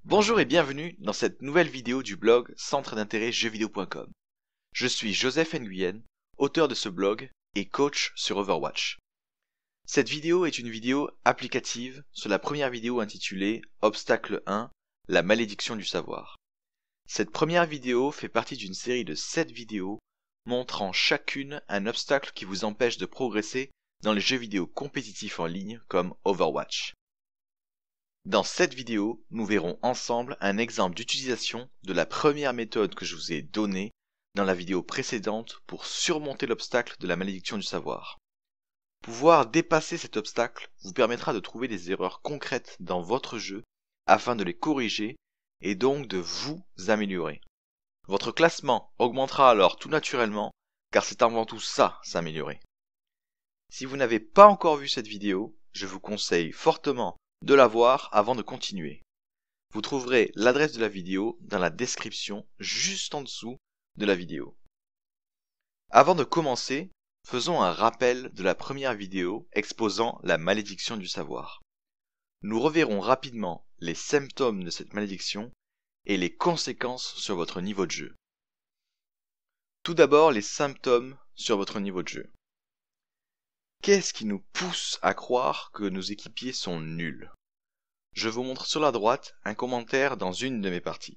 Bonjour et bienvenue dans cette nouvelle vidéo du blog centre d'intérêt jeuxvideo.com. Je suis Joseph Nguyen, auteur de ce blog et coach sur Overwatch. Cette vidéo est une vidéo applicative sur la première vidéo intitulée Obstacle 1, la malédiction du savoir. Cette première vidéo fait partie d'une série de 7 vidéos montrant chacune un obstacle qui vous empêche de progresser dans les jeux vidéo compétitifs en ligne comme Overwatch. Dans cette vidéo, nous verrons ensemble un exemple d'utilisation de la première méthode que je vous ai donnée dans la vidéo précédente pour surmonter l'obstacle de la malédiction du savoir. Pouvoir dépasser cet obstacle vous permettra de trouver des erreurs concrètes dans votre jeu afin de les corriger et donc de vous améliorer. Votre classement augmentera alors tout naturellement car c'est avant tout ça, s'améliorer. Si vous n'avez pas encore vu cette vidéo, je vous conseille fortement de la voir avant de continuer. Vous trouverez l'adresse de la vidéo dans la description juste en dessous de la vidéo. Avant de commencer, faisons un rappel de la première vidéo exposant la malédiction du savoir. Nous reverrons rapidement les symptômes de cette malédiction et les conséquences sur votre niveau de jeu. Tout d'abord, les symptômes sur votre niveau de jeu. Qu'est-ce qui nous pousse à croire que nos équipiers sont nuls ? Je vous montre sur la droite un commentaire dans une de mes parties.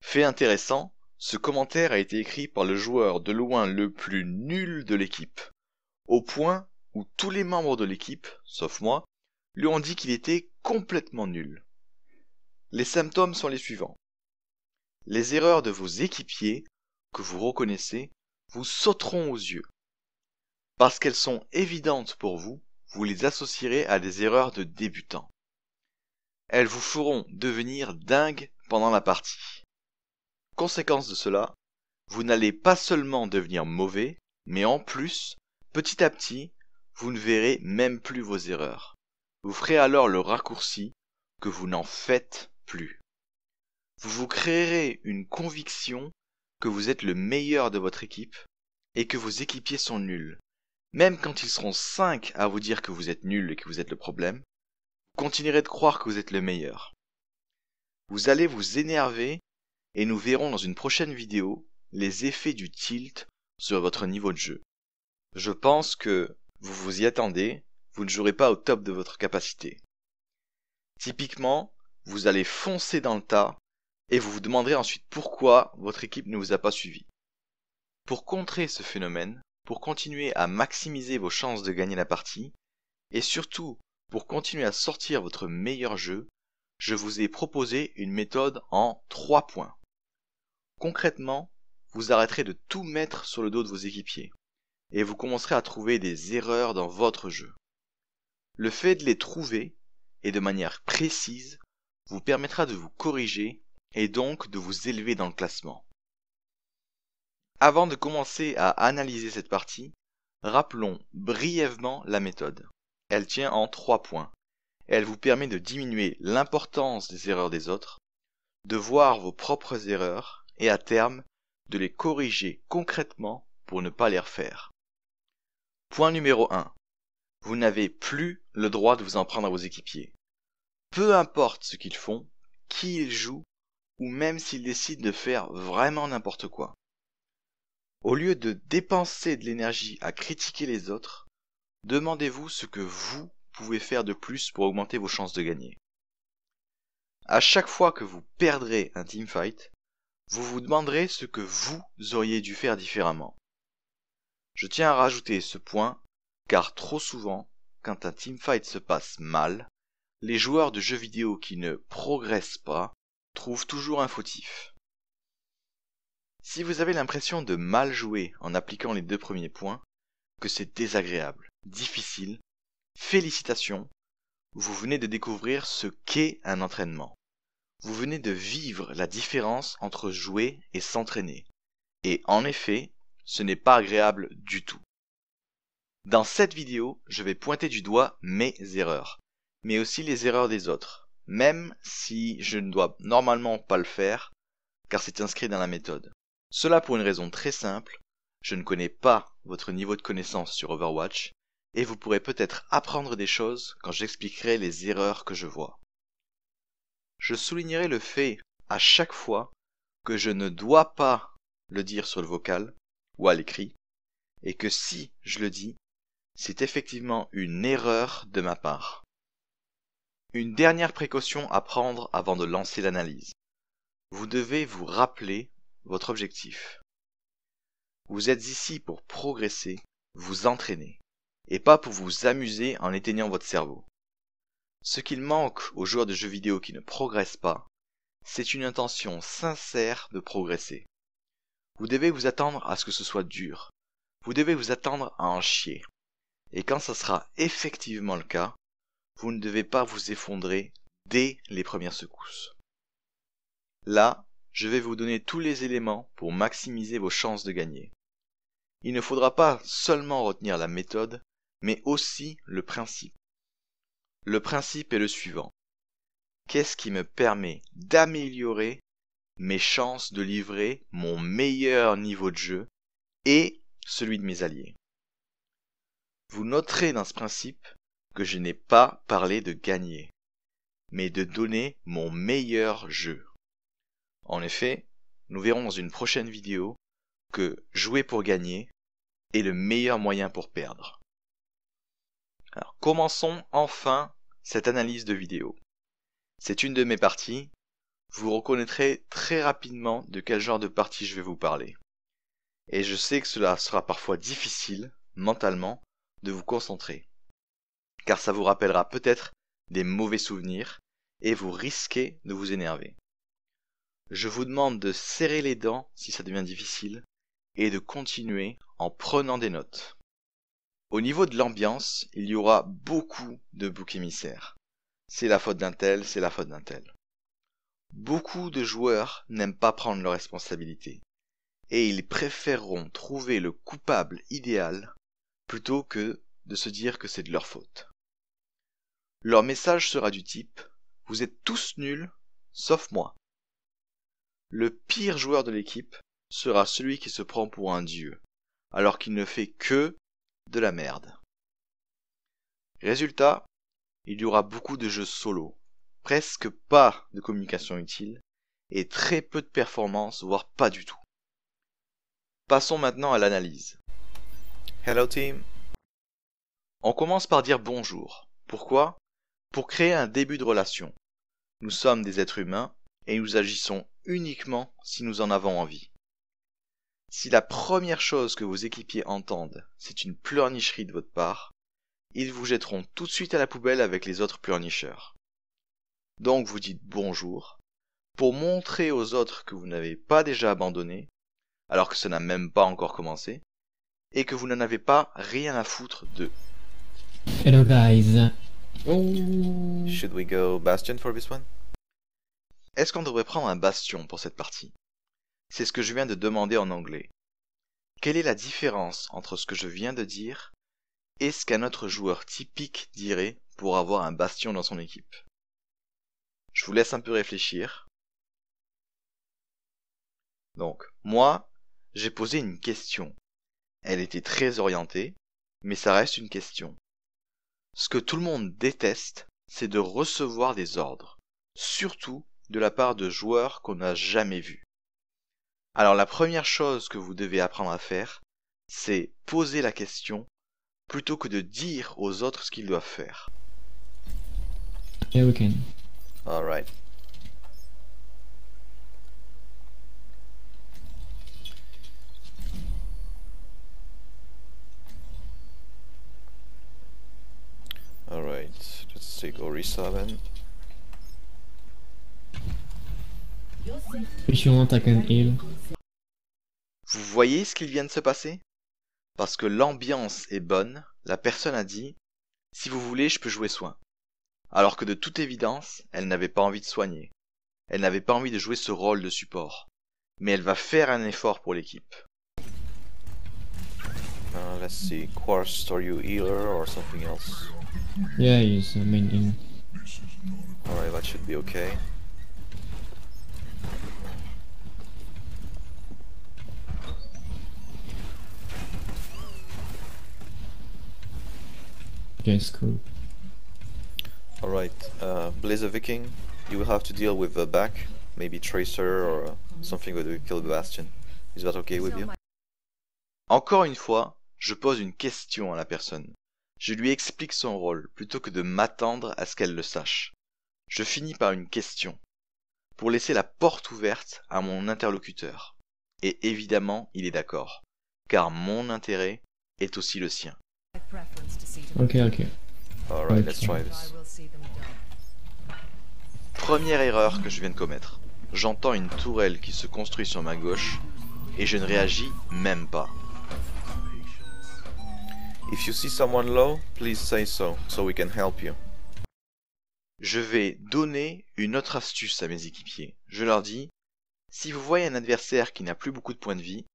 Fait intéressant, ce commentaire a été écrit par le joueur de loin le plus nul de l'équipe, au point où tous les membres de l'équipe, sauf moi, lui ont dit qu'il était complètement nul. Les symptômes sont les suivants. Les erreurs de vos équipiers, que vous reconnaissez, vous sauteront aux yeux. Parce qu'elles sont évidentes pour vous, vous les associerez à des erreurs de débutants. Elles vous feront devenir dingue pendant la partie. Conséquence de cela, vous n'allez pas seulement devenir mauvais, mais en plus, petit à petit, vous ne verrez même plus vos erreurs. Vous ferez alors le raccourci que vous n'en faites plus. Vous vous créerez une conviction que vous êtes le meilleur de votre équipe et que vos équipiers sont nuls. Même quand ils seront 5 à vous dire que vous êtes nul et que vous êtes le problème, vous continuerez de croire que vous êtes le meilleur. Vous allez vous énerver et nous verrons dans une prochaine vidéo les effets du tilt sur votre niveau de jeu. Je pense que vous vous y attendez, vous ne jouerez pas au top de votre capacité. Typiquement, vous allez foncer dans le tas et vous vous demanderez ensuite pourquoi votre équipe ne vous a pas suivi. Pour contrer ce phénomène, pour continuer à maximiser vos chances de gagner la partie, et surtout pour continuer à sortir votre meilleur jeu, je vous ai proposé une méthode en 3 points. Concrètement, vous arrêterez de tout mettre sur le dos de vos équipiers, et vous commencerez à trouver des erreurs dans votre jeu. Le fait de les trouver, et de manière précise, vous permettra de vous corriger, et donc de vous élever dans le classement. Avant de commencer à analyser cette partie, rappelons brièvement la méthode. Elle tient en 3 points. Elle vous permet de diminuer l'importance des erreurs des autres, de voir vos propres erreurs et à terme de les corriger concrètement pour ne pas les refaire. Point numéro 1. Vous n'avez plus le droit de vous en prendre à vos équipiers. Peu importe ce qu'ils font, qui ils jouent ou même s'ils décident de faire vraiment n'importe quoi. Au lieu de dépenser de l'énergie à critiquer les autres, demandez-vous ce que vous pouvez faire de plus pour augmenter vos chances de gagner. À chaque fois que vous perdrez un teamfight, vous vous demanderez ce que vous auriez dû faire différemment. Je tiens à rajouter ce point, car trop souvent, quand un teamfight se passe mal, les joueurs de jeux vidéo qui ne progressent pas trouvent toujours un fautif. Si vous avez l'impression de mal jouer en appliquant les 2 premiers points, que c'est désagréable, difficile, félicitations, vous venez de découvrir ce qu'est un entraînement. Vous venez de vivre la différence entre jouer et s'entraîner. Et en effet, ce n'est pas agréable du tout. Dans cette vidéo, je vais pointer du doigt mes erreurs, mais aussi les erreurs des autres, même si je ne dois normalement pas le faire, car c'est inscrit dans la méthode. Cela pour une raison très simple, je ne connais pas votre niveau de connaissance sur Overwatch, et vous pourrez peut-être apprendre des choses quand j'expliquerai les erreurs que je vois. je soulignerai le fait à chaque fois que je ne dois pas le dire sur le vocal ou à l'écrit, et que si je le dis, c'est effectivement une erreur de ma part. Une dernière précaution à prendre avant de lancer l'analyse. Vous devez vous rappeler votre objectif. Vous êtes ici pour progresser, vous entraîner, et pas pour vous amuser en éteignant votre cerveau. Ce qu'il manque aux joueurs de jeux vidéo qui ne progressent pas, c'est une intention sincère de progresser. Vous devez vous attendre à ce que ce soit dur. Vous devez vous attendre à en chier. Et quand ça sera effectivement le cas, vous ne devez pas vous effondrer dès les premières secousses. Là, je vais vous donner tous les éléments pour maximiser vos chances de gagner. Il ne faudra pas seulement retenir la méthode, mais aussi le principe. Le principe est le suivant. Qu'est-ce qui me permet d'améliorer mes chances de livrer mon meilleur niveau de jeu et celui de mes alliés? Vous noterez dans ce principe que je n'ai pas parlé de gagner, mais de donner mon meilleur jeu. En effet, nous verrons dans une prochaine vidéo que jouer pour gagner est le meilleur moyen pour perdre. Alors, commençons enfin cette analyse de vidéo. C'est une de mes parties. Vous reconnaîtrez très rapidement de quel genre de partie je vais vous parler. Et je sais que cela sera parfois difficile, mentalement, de vous concentrer. Car ça vous rappellera peut-être des mauvais souvenirs et vous risquez de vous énerver. Je vous demande de serrer les dents si ça devient difficile et de continuer en prenant des notes. Au niveau de l'ambiance, il y aura beaucoup de boucs émissaires. C'est la faute d'un tel, c'est la faute d'un tel. Beaucoup de joueurs n'aiment pas prendre leurs responsabilités et ils préféreront trouver le coupable idéal plutôt que de se dire que c'est de leur faute. Leur message sera du type « Vous êtes tous nuls, sauf moi ». Le pire joueur de l'équipe sera celui qui se prend pour un dieu, alors qu'il ne fait que de la merde. Résultat, il y aura beaucoup de jeux solo, presque pas de communication utile, et très peu de performance, voire pas du tout. Passons maintenant à l'analyse. Hello team. On commence par dire bonjour. Pourquoi? Pour créer un début de relation. Nous sommes des êtres humains et nous agissons uniquement si nous en avons envie. Si la première chose que vos équipiers entendent, c'est une pleurnicherie de votre part, ils vous jetteront tout de suite à la poubelle avec les autres pleurnicheurs. Donc vous dites bonjour, pour montrer aux autres que vous n'avez pas déjà abandonné, alors que ça n'a même pas encore commencé, et que vous n'en avez pas rien à foutre d'eux. Hello guys. Should we go Bastion for this one? Est-ce qu'on devrait prendre un bastion pour cette partie? C'est ce que je viens de demander en anglais. Quelle est la différence entre ce que je viens de dire et ce qu'un autre joueur typique dirait pour avoir un bastion dans son équipe? Je vous laisse un peu réfléchir. Donc, moi, j'ai posé une question. Elle était très orientée, mais ça reste une question. Ce que tout le monde déteste, c'est de recevoir des ordres, surtout de la part de joueurs qu'on n'a jamais vus. Alors la première chose que vous devez apprendre à faire, c'est poser la question plutôt que de dire aux autres ce qu'ils doivent faire. Yeah, we can. Alright. Alright, let's take Orisa then. If you want, I can heal. Vous voyez ce qu'il vient de se passer? Parce que l'ambiance est bonne, la personne a dit « Si vous voulez, je peux jouer soin ». Alors que de toute évidence, elle n'avait pas envie de soigner. Elle n'avait pas envie de jouer ce rôle de support. Mais elle va faire un effort pour l'équipe. Let's see, Quartz, are you healer or something else? Yeah, he's main in. Alright, that should be okay. Okay, it's cool. Alright, Blaze a Viking. you will have to deal with the back, maybe Tracer or something that will kill the Bastion. Is that okay with you? Encore une fois, je pose une question à la personne. Je lui explique son rôle plutôt que de m'attendre à ce qu'elle le sache. Je finis par une question, pour laisser la porte ouverte à mon interlocuteur. Et évidemment, il est d'accord, car mon intérêt est aussi le sien. Ok. Alright, let's try this. Première erreur que je viens de commettre. J'entends une tourelle qui se construit sur ma gauche, et je ne réagis même pas. If you see someone low, please say so we can help you. Je vais donner une autre astuce à mes équipiers. Je leur dis, si vous voyez un adversaire qui n'a plus beaucoup de points de vie,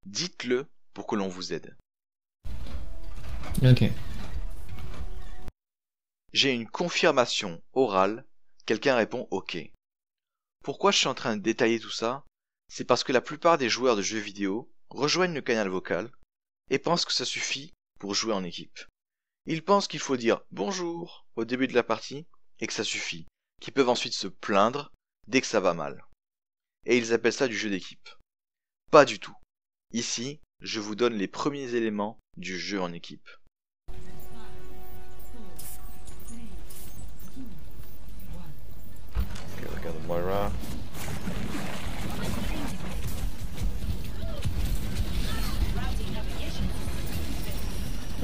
dites-le pour que l'on vous aide. Ok. J'ai une confirmation orale, quelqu'un répond OK. Pourquoi je suis en train de détailler tout ça? C'est parce que la plupart des joueurs de jeux vidéo rejoignent le canal vocal et pensent que ça suffit pour jouer en équipe. Ils pensent qu'il faut dire bonjour au début de la partie et que ça suffit, qu'ils peuvent ensuite se plaindre dès que ça va mal. Et ils appellent ça du jeu d'équipe. Pas du tout. Ici, je vous donne les premiers éléments du jeu en équipe. Okay, we got the Moira.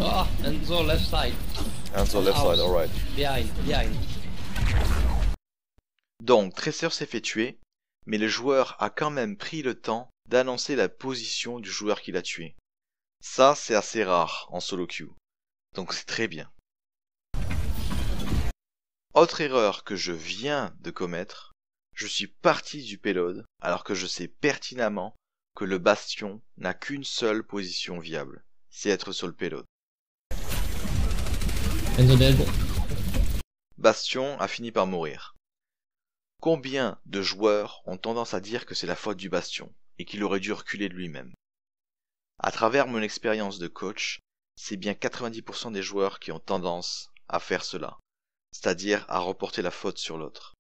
Oh, Enzo left side. Ansel left side, alright. Behind. Donc, Tracer s'est fait tuer, mais le joueur a quand même pris le temps d'annoncer la position du joueur qui l'a tué. Ça, c'est assez rare en solo queue. Donc c'est très bien. Autre erreur que je viens de commettre, je suis parti du payload alors que je sais pertinemment que le bastion n'a qu'une seule position viable, c'est être sur le payload. Enzo dead. Bastion a fini par mourir. Combien de joueurs ont tendance à dire que c'est la faute du bastion et qu'il aurait dû reculer de lui-même? À travers mon expérience de coach, c'est bien 90% des joueurs qui ont tendance à faire cela, c'est-à-dire à reporter la faute sur l'autre.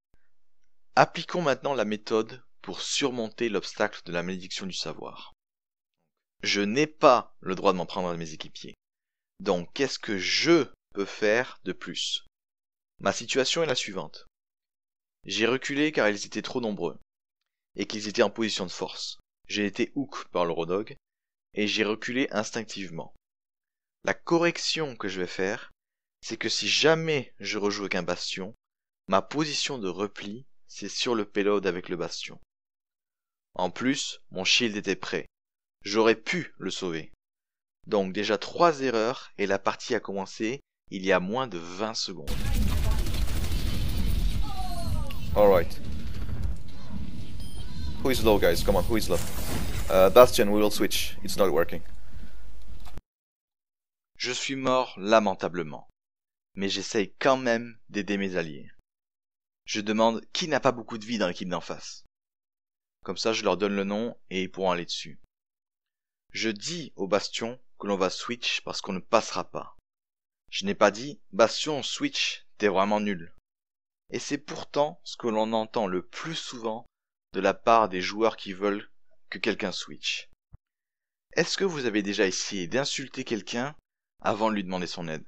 Appliquons maintenant la méthode pour surmonter l'obstacle de la malédiction du savoir. Je n'ai pas le droit de m'en prendre à mes équipiers. Donc qu'est-ce que je peux faire de plus? Ma situation est la suivante. J'ai reculé car ils étaient trop nombreux, et qu'ils étaient en position de force. J'ai été hook par le Rodog, et j'ai reculé instinctivement. La correction que je vais faire, c'est que si jamais je rejoue avec un bastion, ma position de repli, c'est sur le payload avec le bastion. En plus, mon shield était prêt. J'aurais pu le sauver. Donc déjà 3 erreurs et la partie a commencé il y a moins de 20 secondes. Alright. Who is low, guys? Come on, who is low? Bastion, we will switch. It's not working. Je suis mort lamentablement, mais j'essaye quand même d'aider mes alliés. Je demande qui n'a pas beaucoup de vie dans l'équipe d'en face. Comme ça je leur donne le nom et ils pourront aller dessus. Je dis au Bastion que l'on va switch parce qu'on ne passera pas. Je n'ai pas dit Bastion switch, t'es vraiment nul. Et c'est pourtant ce que l'on entend le plus souvent de la part des joueurs qui veulent que quelqu'un switch. Est-ce que vous avez déjà essayé d'insulter quelqu'un avant de lui demander son aide?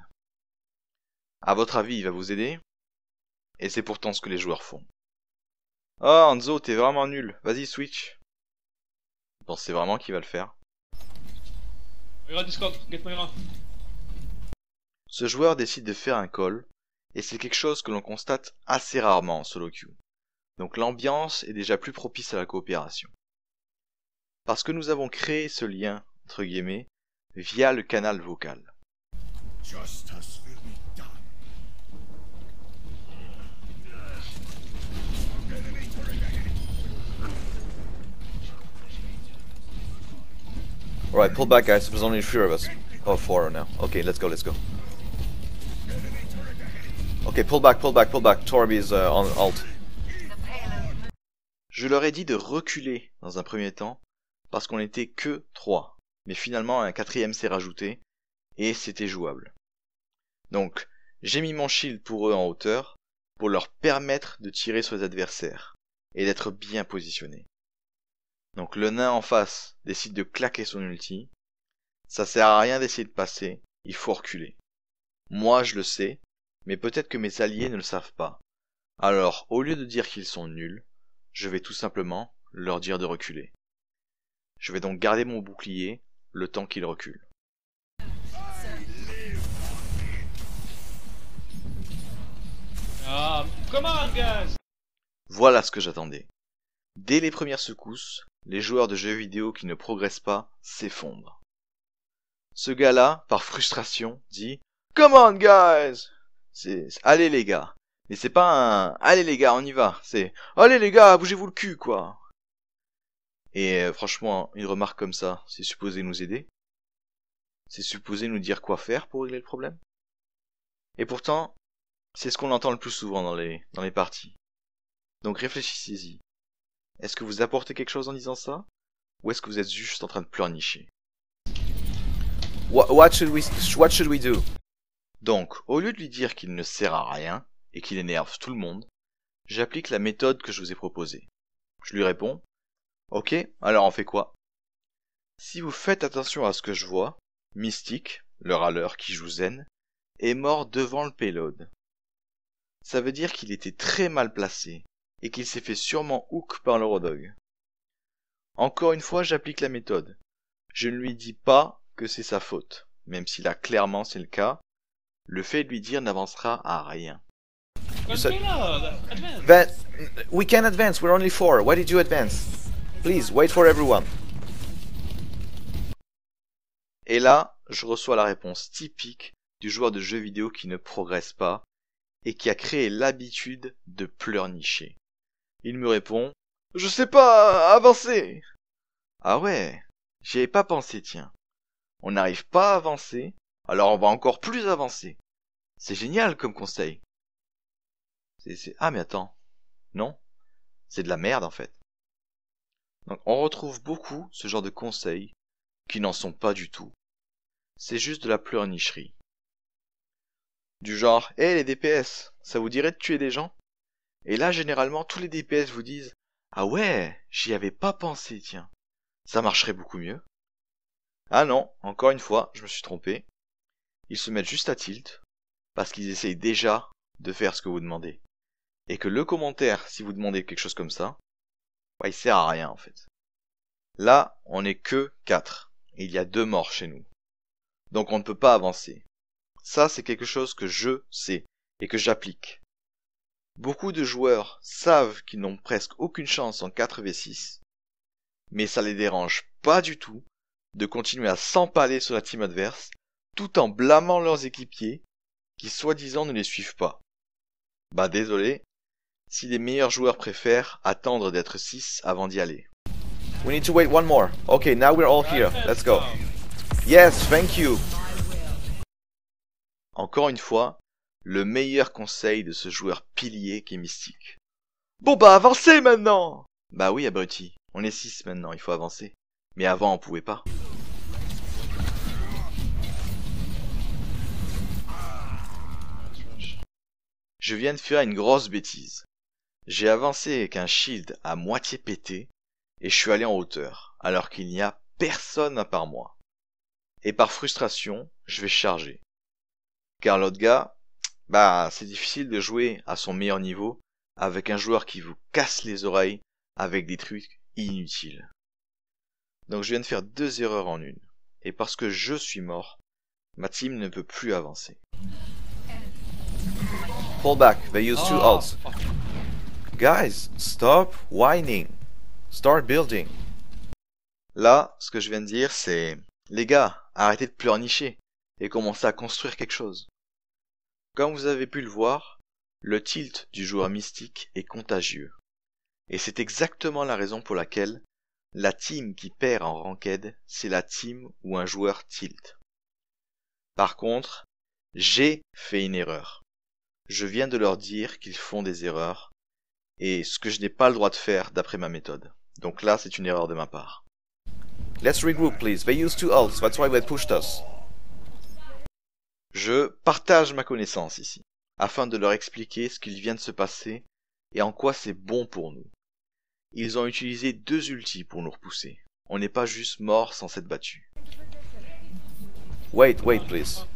À votre avis, il va vous aider? Et c'est pourtant ce que les joueurs font. Oh Enzo, t'es vraiment nul, vas-y switch. Vous pensez vraiment qu'il va le faire? Moira Discord, get Moira. Ce joueur décide de faire un call, et c'est quelque chose que l'on constate assez rarement en solo queue. Donc l'ambiance est déjà plus propice à la coopération. Parce que nous avons créé ce lien, entre guillemets, via le canal vocal. Justice will be done. Alright, pull back, guys. There's only 3 of us. Oh, 4 now. Okay, let's go. Okay, pull back. Torby is on alt. Je leur ai dit de reculer dans un premier temps, parce qu'on n'était que 3. Mais finalement, un 4ème s'est rajouté, et c'était jouable. Donc, j'ai mis mon shield pour eux en hauteur, pour leur permettre de tirer sur les adversaires et d'être bien positionnés. Donc le nain en face décide de claquer son ulti. Ça sert à rien d'essayer de passer, il faut reculer. Moi je le sais, mais peut-être que mes alliés ne le savent pas. Alors au lieu de dire qu'ils sont nuls, je vais tout simplement leur dire de reculer. Je vais donc garder mon bouclier le temps qu'ils reculent. Ah, come on, guys! Voilà ce que j'attendais. Dès les premières secousses, les joueurs de jeux vidéo qui ne progressent pas s'effondrent. Ce gars-là, par frustration, dit « Come on, guys !» Allez les gars. Mais c'est pas un « Allez les gars, on y va !» C'est « Allez les gars, bougez-vous le cul, quoi !» Et franchement, une remarque comme ça, c'est supposé nous aider? C'est supposé nous dire quoi faire pour régler le problème? Et pourtant, c'est ce qu'on entend le plus souvent dans les parties. Donc réfléchissez-y. Est-ce que vous apportez quelque chose en disant ça? Ou est-ce que vous êtes juste en train de pleurnicher? What should we do? Donc, au lieu de lui dire qu'il ne sert à rien et qu'il énerve tout le monde, j'applique la méthode que je vous ai proposée. Je lui réponds, ok, alors on fait quoi? Si vous faites attention à ce que je vois, Mystique, le râleur qui joue Zen, est mort devant le payload. Ça veut dire qu'il était très mal placé et qu'il s'est fait sûrement hook par l'Eurodog. Encore une fois, j'applique la méthode. Je ne lui dis pas que c'est sa faute, même si là clairement c'est le cas. Le fait de lui dire n'avancera à rien. We can advance, we're only 4. Why did you advance? Please, wait for everyone. Et là, je reçois la réponse typique du joueur de jeux vidéo qui ne progresse pas et qui a créé l'habitude de pleurnicher. Il me répond « Je sais pas, avancer !» Ah ouais, j'y avais pas pensé, tiens. On n'arrive pas à avancer, alors on va encore plus avancer. C'est génial comme conseil. Ah mais attends, non, c'est de la merde en fait. Donc on retrouve beaucoup ce genre de conseils qui n'en sont pas du tout. C'est juste de la pleurnicherie. Du genre, hé les DPS, ça vous dirait de tuer des gens? Et là généralement tous les DPS vous disent, ah ouais, j'y avais pas pensé, tiens, ça marcherait beaucoup mieux. Ah non, encore une fois, je me suis trompé. Ils se mettent juste à tilt, parce qu'ils essayent déjà de faire ce que vous demandez. Et que le commentaire, si vous demandez quelque chose comme ça, bah, il sert à rien en fait. Là, on n'est que 4, et il y a 2 morts chez nous. Donc on ne peut pas avancer. Ça, c'est quelque chose que je sais, et que j'applique. Beaucoup de joueurs savent qu'ils n'ont presque aucune chance en 4v6, mais ça les dérange pas du tout de continuer à s'empaler sur la team adverse, tout en blâmant leurs équipiers, qui soi-disant ne les suivent pas. Bah désolé, si les meilleurs joueurs préfèrent attendre d'être 6 avant d'y aller. We need to wait one more. Okay, now we're all here. Let's go. Yes, thank you. Encore une fois, le meilleur conseil de ce joueur pilier qui est Mystique. Bon bah avancez maintenant! Bah oui abruti, on est 6 maintenant, il faut avancer. Mais avant on pouvait pas. Je viens de faire une grosse bêtise. J'ai avancé avec un shield à moitié pété et je suis allé en hauteur, alors qu'il n'y a personne à part moi. Et par frustration, je vais charger. Car l'autre gars, bah c'est difficile de jouer à son meilleur niveau avec un joueur qui vous casse les oreilles avec des trucs inutiles. Donc je viens de faire 2 erreurs en une. Et parce que je suis mort, ma team ne peut plus avancer. Pull back, they use 2 ults. Guys, stop whining. Start building. Là, ce que je viens de dire, c'est... Les gars, arrêtez de pleurnicher et commencez à construire quelque chose. Comme vous avez pu le voir, le tilt du joueur Mystique est contagieux. Et c'est exactement la raison pour laquelle la team qui perd en ranked, c'est la team où un joueur tilt. Par contre, j'ai fait une erreur. Je viens de leur dire qu'ils font des erreurs, et ce que je n'ai pas le droit de faire d'après ma méthode. Donc là, c'est une erreur de ma part. Let's regroup, please. They use 2 ults, that's why they pushed us. Je partage ma connaissance ici. afin de leur expliquer ce qu'il vient de se passer et en quoi c'est bon pour nous. Ils ont utilisé 2 ultis pour nous repousser. On n'est pas juste mort sans s'être battu. Wait, please.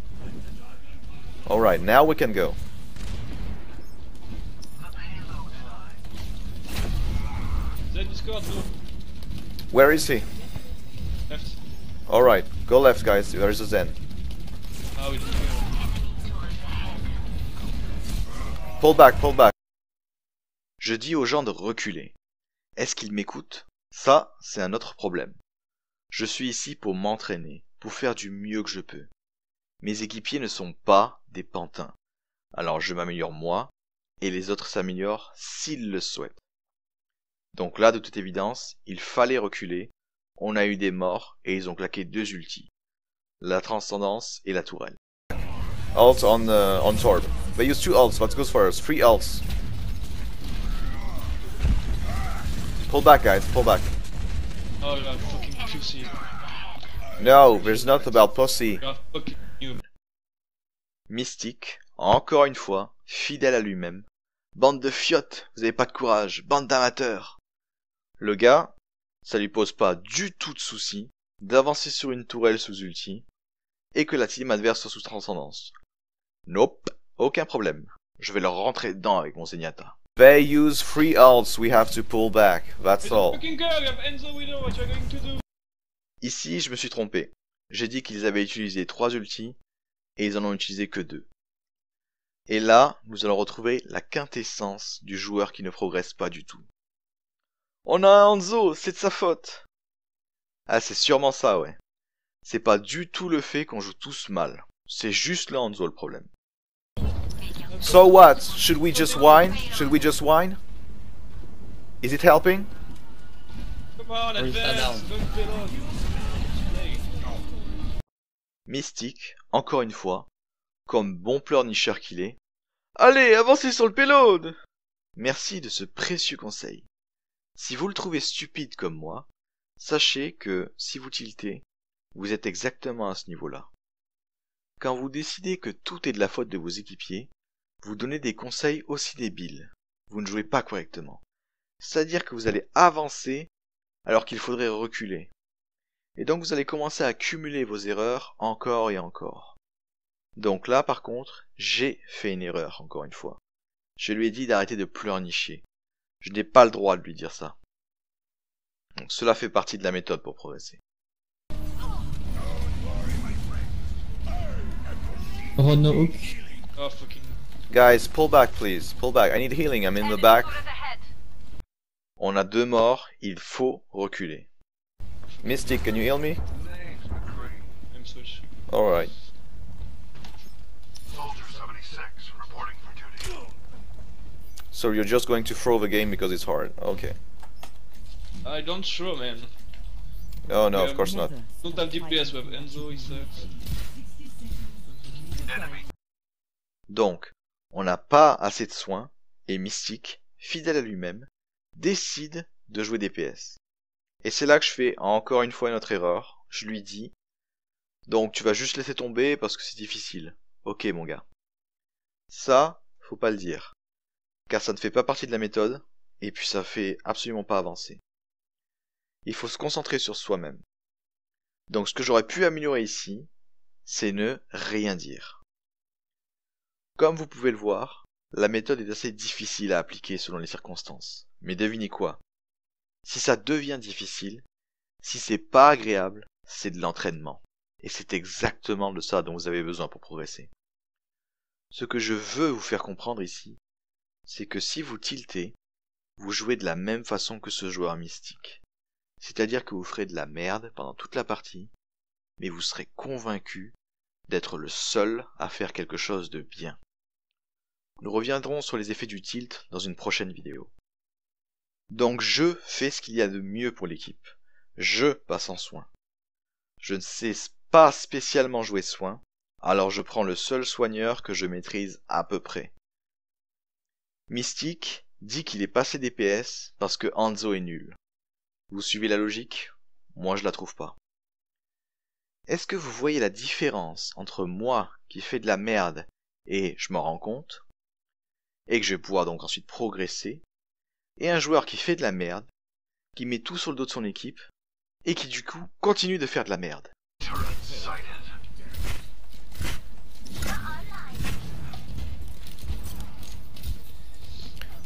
Alright, now we can go. Zen Discord, no. Where is he? Left. Alright, go left, guys. There is a Zen. Ah oui, Pull back, pull back. Je dis aux gens de reculer. Est-ce qu'ils m'écoutent? Ça, c'est un autre problème. Je suis ici pour m'entraîner, pour faire du mieux que je peux. Mes équipiers ne sont pas des pantins. Alors je m'améliore moi, et les autres s'améliorent s'ils le souhaitent. Donc là, de toute évidence, il fallait reculer. On a eu des morts, et ils ont claqué 2 ultis. La transcendance et la tourelle. Ult on Torb. They use 2 ults. What goes first? 3 ults. Pull back, guys. Pull back. Oh, you're fucking pussy. No, there's not about pussy. You're fucking noob. Mystique, encore une fois, fidèle à lui-même. Bande de fiottes, vous avez pas de courage, bande d'amateurs. Le gars, ça lui pose pas du tout de souci d'avancer sur une tourelle sous ulti et que la team adverse soit sous transcendance. Nope, aucun problème. Je vais leur rentrer dedans avec mon Zenyatta. They use 3 ults. We have to pull back. That's all. Fucking girl, you have Enzo, we know what you're going to do. Ici, je me suis trompé. J'ai dit qu'ils avaient utilisé 3 ultis et ils en ont utilisé que 2. Et là, nous allons retrouver la quintessence du joueur qui ne progresse pas du tout. On a un Hanzo, c'est de sa faute. Ah, c'est sûrement ça, ouais. C'est pas du tout le fait qu'on joue tous mal. C'est juste le Hanzo le problème. So what? Should we just whine? Should we just whine? Is it helping? Come on, advance, don't fail on. Play. Mystique, encore une fois, comme bon pleurnicheur qu'il est. Allez, avancez sur le payload! Merci de ce précieux conseil. Si vous le trouvez stupide comme moi, sachez que si vous tiltez, vous êtes exactement à ce niveau-là. Quand vous décidez que tout est de la faute de vos équipiers, vous donnez des conseils aussi débiles. Vous ne jouez pas correctement. C'est-à-dire que vous allez avancer alors qu'il faudrait reculer. Et donc vous allez commencer à cumuler vos erreurs encore et encore. Donc là par contre, j'ai fait une erreur encore une fois. Je lui ai dit d'arrêter de pleurnicher. Je n'ai pas le droit de lui dire ça. Donc cela fait partie de la méthode pour progresser. Oh no hook. Oh, fucking. Guys, pull back, please. Pull back. I need healing. I'm in the back. On a 2 morts, il faut reculer. Mystic, can you heal me? I'm switch. Alright. Soldier 76 reporting for duty. So you're just going to throw the game because it's hard. Okay. I don't throw, man. Oh no, of course not. Don't have DPS with Enzo, he sucks. Donc, on n'a pas assez de soins, et Mystique, fidèle à lui-même, décide de jouer DPS. Et c'est là que je fais encore une fois une autre erreur. Je lui dis, donc tu vas juste laisser tomber parce que c'est difficile. Ok mon gars. Ça, faut pas le dire. Car ça ne fait pas partie de la méthode, et puis ça fait absolument pas avancer. Il faut se concentrer sur soi-même. Donc ce que j'aurais pu améliorer ici, c'est ne rien dire. Comme vous pouvez le voir, la méthode est assez difficile à appliquer selon les circonstances. Mais devinez quoi? Si ça devient difficile, si c'est pas agréable, c'est de l'entraînement. Et c'est exactement de ça dont vous avez besoin pour progresser. Ce que je veux vous faire comprendre ici, c'est que si vous tiltez, vous jouez de la même façon que ce joueur mystique. C'est-à-dire que vous ferez de la merde pendant toute la partie, mais vous serez convaincu d'être le seul à faire quelque chose de bien. Nous reviendrons sur les effets du tilt dans une prochaine vidéo. Donc je fais ce qu'il y a de mieux pour l'équipe. Je passe en soin. Je ne sais pas spécialement jouer soin, alors je prends le seul soigneur que je maîtrise à peu près. Mystique dit qu'il est passé DPS parce que Hanzo est nul. Vous suivez la logique? Moi je la trouve pas. Est-ce que vous voyez la différence entre moi qui fais de la merde et je m'en rends compte, et que je vais pouvoir donc ensuite progresser, et un joueur qui fait de la merde, qui met tout sur le dos de son équipe, et qui du coup continue de faire de la merde. Turret sighted.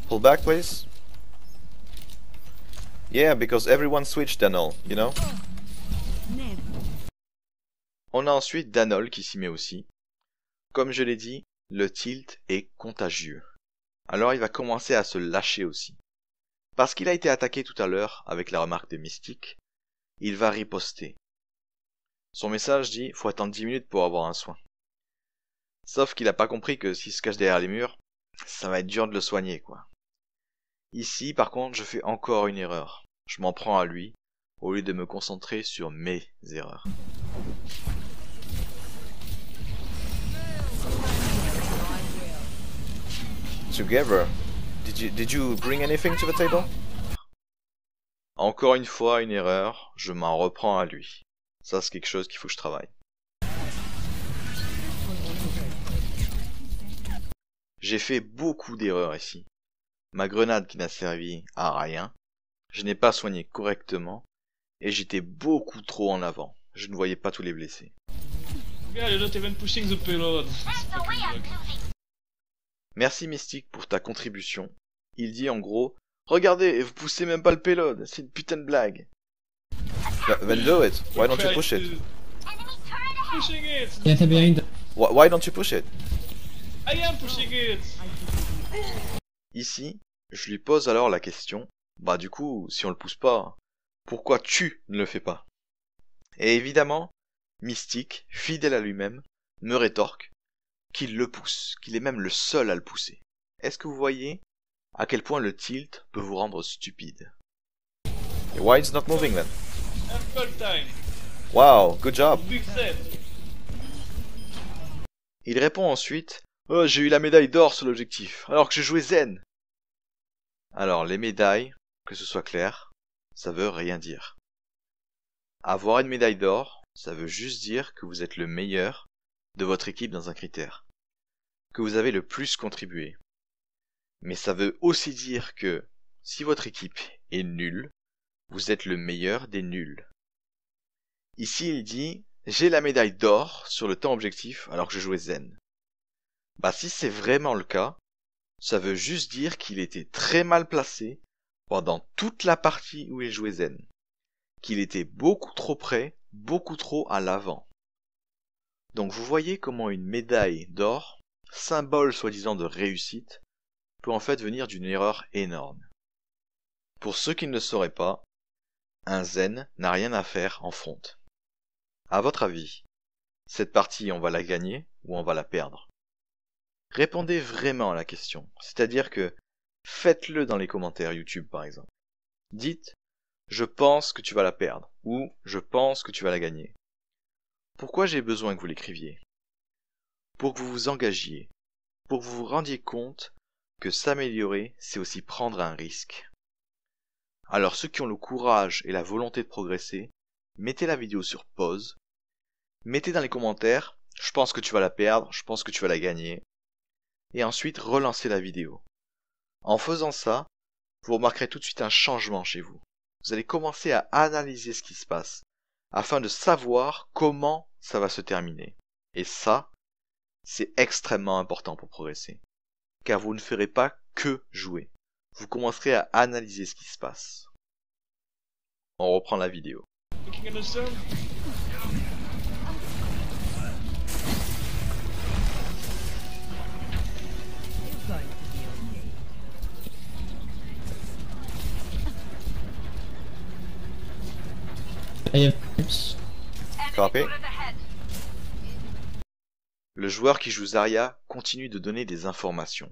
Pull back, please. Yeah, because everyone switched Danol, you know? On a ensuite Danol qui s'y met aussi. Comme je l'ai dit, le tilt est contagieux. Alors il va commencer à se lâcher aussi. Parce qu'il a été attaqué tout à l'heure avec la remarque de Mystique, il va riposter. Son message dit « faut attendre 10 minutes pour avoir un soin ». Sauf qu'il n'a pas compris que s'il se cache derrière les murs, ça va être dur de le soigner quoi. Ici par contre je fais encore une erreur. Je m'en prends à lui au lieu de me concentrer sur mes erreurs. Together, did you bring anything to the table? Encore une fois une erreur, je m'en reprends à lui. Ça c'est quelque chose qu'il faut que je travaille. J'ai fait beaucoup d'erreurs ici. Ma grenade qui n'a servi à rien, je n'ai pas soigné correctement, et j'étais beaucoup trop en avant. Je ne voyais pas tous les blessés. Yeah, you're not even pushing the payload. Merci Mystique pour ta contribution. Il dit en gros, regardez, vous poussez même pas le payload, c'est une putain de blague. Then do it. Why don't you push it? Pushing it. Yeah, they're behind. Why don't you push it? I am pushing it. Ici, je lui pose alors la question, bah du coup, si on le pousse pas, pourquoi tu ne le fais pas? Et évidemment, Mystique, fidèle à lui-même, me rétorque qu'il le pousse, qu'il est même le seul à le pousser. Est-ce que vous voyez à quel point le tilt peut vous rendre stupide? Why it's not moving then? Apple time. Wow, good job. Big set. Il répond ensuite, oh, j'ai eu la médaille d'or sur l'objectif, alors que je jouais zen. Alors les médailles, que ce soit clair, ça veut rien dire. Avoir une médaille d'or, ça veut juste dire que vous êtes le meilleur de votre équipe dans un critère, que vous avez le plus contribué. Mais ça veut aussi dire que si votre équipe est nulle, vous êtes le meilleur des nuls. Ici il dit, j'ai la médaille d'or sur le temps objectif alors que je jouais zen. Bah si c'est vraiment le cas, ça veut juste dire qu'il était très mal placé pendant toute la partie où il jouait zen. Qu'il était beaucoup trop près, beaucoup trop à l'avant. Donc vous voyez comment une médaille d'or, symbole soi-disant de réussite, peut en fait venir d'une erreur énorme. Pour ceux qui ne le sauraient pas, un zen n'a rien à faire en front. À votre avis, cette partie on va la gagner ou on va la perdre? Répondez vraiment à la question, c'est-à-dire que faites-le dans les commentaires YouTube par exemple. Dites « Je pense que tu vas la perdre » ou « Je pense que tu vas la gagner ». Pourquoi j'ai besoin que vous l'écriviez? Pour que vous vous engagiez, pour que vous vous rendiez compte que s'améliorer, c'est aussi prendre un risque. Alors ceux qui ont le courage et la volonté de progresser, mettez la vidéo sur pause, mettez dans les commentaires « Je pense que tu vas la perdre, je pense que tu vas la gagner » et ensuite relancez la vidéo. En faisant ça, vous remarquerez tout de suite un changement chez vous. Vous allez commencer à analyser ce qui se passe, afin de savoir comment ça va se terminer. Et ça, c'est extrêmement important pour progresser. Car vous ne ferez pas que jouer. Vous commencerez à analyser ce qui se passe. On reprend la vidéo. Looking at the zone. I have. Copy. Le joueur qui joue Zarya continue de donner des informations,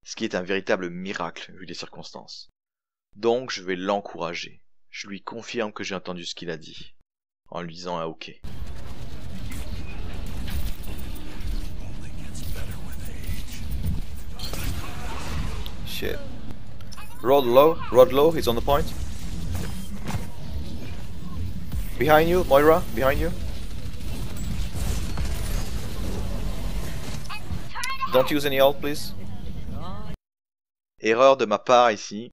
ce qui est un véritable miracle vu les circonstances. Donc je vais l'encourager. Je lui confirme que j'ai entendu ce qu'il a dit, en lui disant un OK. Shit. Rod low, he's on the point. Behind you, Moira, behind you. Don't use any ult, please. Erreur de ma part ici,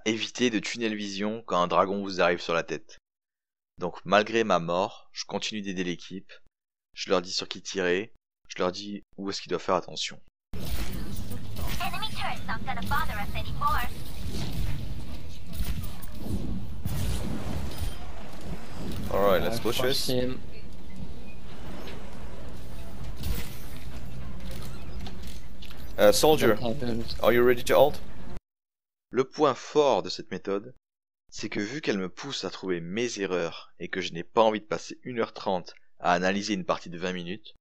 évitez de tunnel vision quand un dragon vous arrive sur la tête. Donc malgré ma mort, je continue d'aider l'équipe, je leur dis sur qui tirer, je leur dis où est-ce qu'ils doivent faire attention. Enemy turret's not gonna bother us anymore. Alright, let's push this. Soldier, are you ready to ult? Le point fort de cette méthode, c'est que vu qu'elle me pousse à trouver mes erreurs et que je n'ai pas envie de passer 1h30 à analyser une partie de 20 minutes,